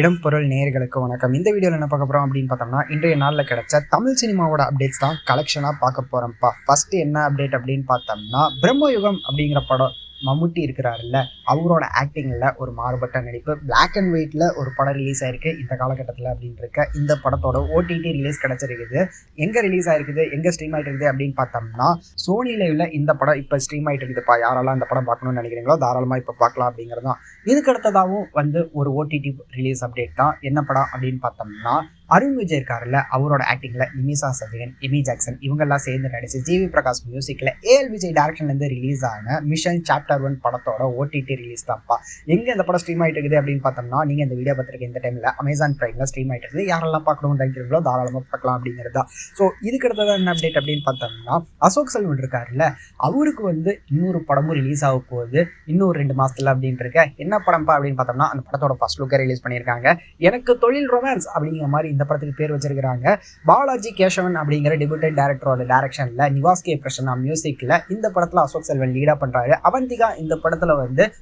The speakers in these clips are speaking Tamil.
இடம் பொருள் நேயர்களுக்கு வணக்கம். இந்த வீடியோவில் என்ன பார்க்க போகிறோம் அப்படின்னு பார்த்தோம்னா, இன்றைய நாளில் கிடைச்ச தமிழ் சினிமாவோட அப்டேட்ஸ் தான் கலெக்ஷனாக பார்க்க போகிறோம்ப்பா. ஃபஸ்ட்டு என்ன அப்டேட் அப்படின்னு பார்த்தோம்னா, பிரம்மயுகம் அப்படிங்கிற படம் மம்முட்டி இருக்கிறாருல்ல, அவரோட ஆக்டிங்கில் ஒரு மாறுபட்ட நடிப்பு. பிளாக் அண்ட் ஒயிட்டில் ஒரு படம் ரிலீஸ் ஆயிருக்கு இந்த காலகட்டத்தில் அப்படின்னு இருக்க இந்த படத்தோட ஓடிடி ரிலீஸ் கிடச்சிருக்குது. எங்கே ரிலீஸ் ஆயிருக்குது, எங்கே ஸ்ட்ரீம் ஆகிட்டு இருக்குது அப்படின்னு பார்த்தோம்னா, சோனி லைவ்ல இந்த படம் இப்போ ஸ்ட்ரீம் ஆகிட்டு இருக்குதுப்பா. யாரெல்லாம் இந்த படம் பார்க்கணும்னு நினைக்கிறீங்களோ தாராளமாக இப்போ பார்க்கலாம் அப்படிங்கிறது தான். இதுக்கு அடுத்ததாகவும் ஒரு ஓடிடி ரிலீஸ் அப்டேட் தான். என்ன படம் அப்படின்னு பார்த்தோம்னா, அருண் விஜய் இருக்காருல்ல, அவரோட ஆக்டிங்கில் நிமிஷா சஜகன், எமி ஜாக்சன் இவங்கெல்லாம் சேர்ந்து நடிச்சு ஜிவி பிரகாஷ் மியூசிக்கில் ஏஎல் விஜய் டேரக்ஷன்லேருந்து ரிலீஸ் ஆன மிஷன் சாப்டர் 1 படத்தோட ஓடிடி ரிலீஸ் தான்ப்பா. எங்கே இந்த படம் ஸ்ட்ரீம் ஆகிட்டு இருக்குது அப்படின்னு பார்த்தோம்னா, நீங்கள் இந்த வீடியோ பார்த்துருக்க இந்த டைமில் அமேசான் பிரைமில் ஸ்ட்ரீம் ஆகிட்டு இருக்குது. யாரெல்லாம் பார்க்கணும்னு நினைக்கிறீங்களோ தாராளமாக பார்க்கலாம் அப்படிங்கிறது தான். ஸோ இதுக்கு அடுத்ததான் என்ன அப்டேட் அப்படின்னு பார்த்தோம்னா, அசோக் செல்வன் இருக்காருல்ல, அவருக்கு இன்னொரு படமும் ரிலீஸ் ஆக போகுது இன்னொரு 2 மாதத்தில் அப்படின்ட்டு இருக்க. என்ன படம்ப்பா அப்படின்னு பார்த்தோம்னா, அந்த படத்தோட ஃபர்ஸ்ட் லுக்கை ரிலீஸ் பண்ணியிருக்காங்க. எனக்கு தொழில் ரொமான்ஸ் அப்படிங்கிற மாதிரி இந்த படத்துக்கு பேர் வச்சிருக்காங்க. பாலாஜி கேசவன் அப்படிங்கிற டெபியூட்டட் டைரக்டரோட டைரக்ஷன்ல நிவாஸ் கே பிரசன்னா மியூசிக்ல இந்த படத்துல அசோக் செல்வன் லீடா பண்றாரு. அவந்திகா இந்த படத்துல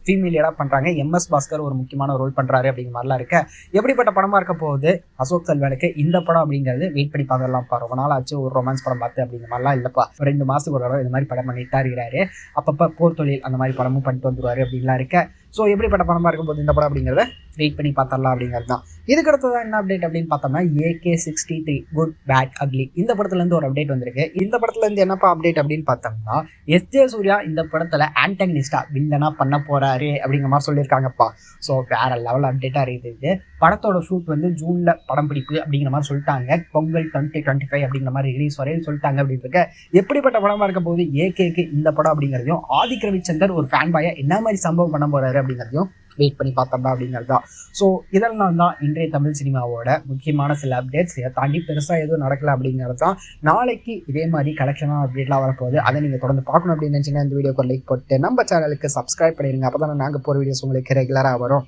ஃபீமேல் லீடா பண்றாங்க. எம்எஸ் பாஸ்கர் ஒரு முக்கியமான ரோல் பண்றாரு அப்படிங்கிற மாதிரிலாம் இருக்க. எப்படிப்பட்ட படமா இருக்க போகுது அசோக் செல்வனுக்கு இந்த படம் அப்படிங்கிறது வெயிட் பண்ணி பார்க்கலாம். ரொம்ப நாள் ஆச்சு ஒரு ரொமான்ஸ் படம் பார்த்து அப்படிங்கிற மாதிரிலாம் இல்லப்பா. 2 மாசத்துக்கு ஒரு தடவை இந்த மாதிரி படம் பண்ணிட்டு தான் இருக்கிறாரு. அப்பப்ப போர் தொழில் அந்த மாதிரி படமும் பண்ணிட்டு வந்துருவாரு அப்படின்லாம் இருக்க. ஸோ எப்படிப்பட்ட படமாக இருக்கும்போது இந்த படம் அப்படிங்கிறத வெயிட் பண்ணி பார்த்தரலாம் அப்படிங்கிறது தான். இதுக்கு அடுத்ததான் என்ன அப்டேட் அப்படின்னு பார்த்தோம்னா, AK63 குட் பேட் அக்லி இந்த படத்துலேருந்து ஒரு அப்டேட் வந்திருக்கு. இந்த படத்துலேருந்து என்னப்பா அப்டேட் அப்படின்னு பார்த்தோம்னா, எஸ்ஜே சூர்யா இந்த படத்தில் ஆன்டகனிஸ்டா வில்லனா பண்ண போறாரு அப்படிங்கிற மாதிரி சொல்லியிருக்காங்கப்பா. ஸோ வேற லெவல் அப்டேட்டாக இருக்குது. படத்தோட ஷூட் ஜூனில் படம் பிடிப்பு அப்படிங்கிற மாதிரி சொல்லிட்டாங்க. பொங்கல் 2025 அப்படிங்கிற மாதிரி ரிலீஸ் வரையும் சொல்லிட்டாங்க அப்படின்னு இருக்க. எப்படிப்பட்ட படமாக இருக்க போது ஏகேக்கு இந்த படம் அப்படிங்கிறதையும், ஆதிக் ரவிச்சந்தர் ஒரு ஃபேன் பாயா என்ன மாதிரி சம்பவம் பண்ண போறாரு அப்படிங்கிறதையும் வெயிட் பண்ணி பார்த்தோம்னா அப்படிங்கிறது தான். ஸோ இதெல்லாம் தான் இன்றைய தமிழ் சினிமாவோட முக்கியமான சில அப்டேட்ஸ். இதை தாண்டி பெருசாக எதுவும் நடக்கல அப்படிங்கிறது தான். நாளைக்கு இதே மாதிரி கலெக்ஷனாக அப்டேட்லாம் வரப்போகுது. அதை நீங்கள் தொடர்ந்து பார்க்கணும் அப்படின்னு நினச்சிங்கன்னா இந்த வீடியோக்கு லைக் போட்டு நம்ம சேனலுக்கு சப்ஸ்கிரைப் பண்ணிடுங்க. அப்போ தானே நாங்கள் போகிற வீடியோஸ் உங்களுக்கு ரெகுலராக வரும்.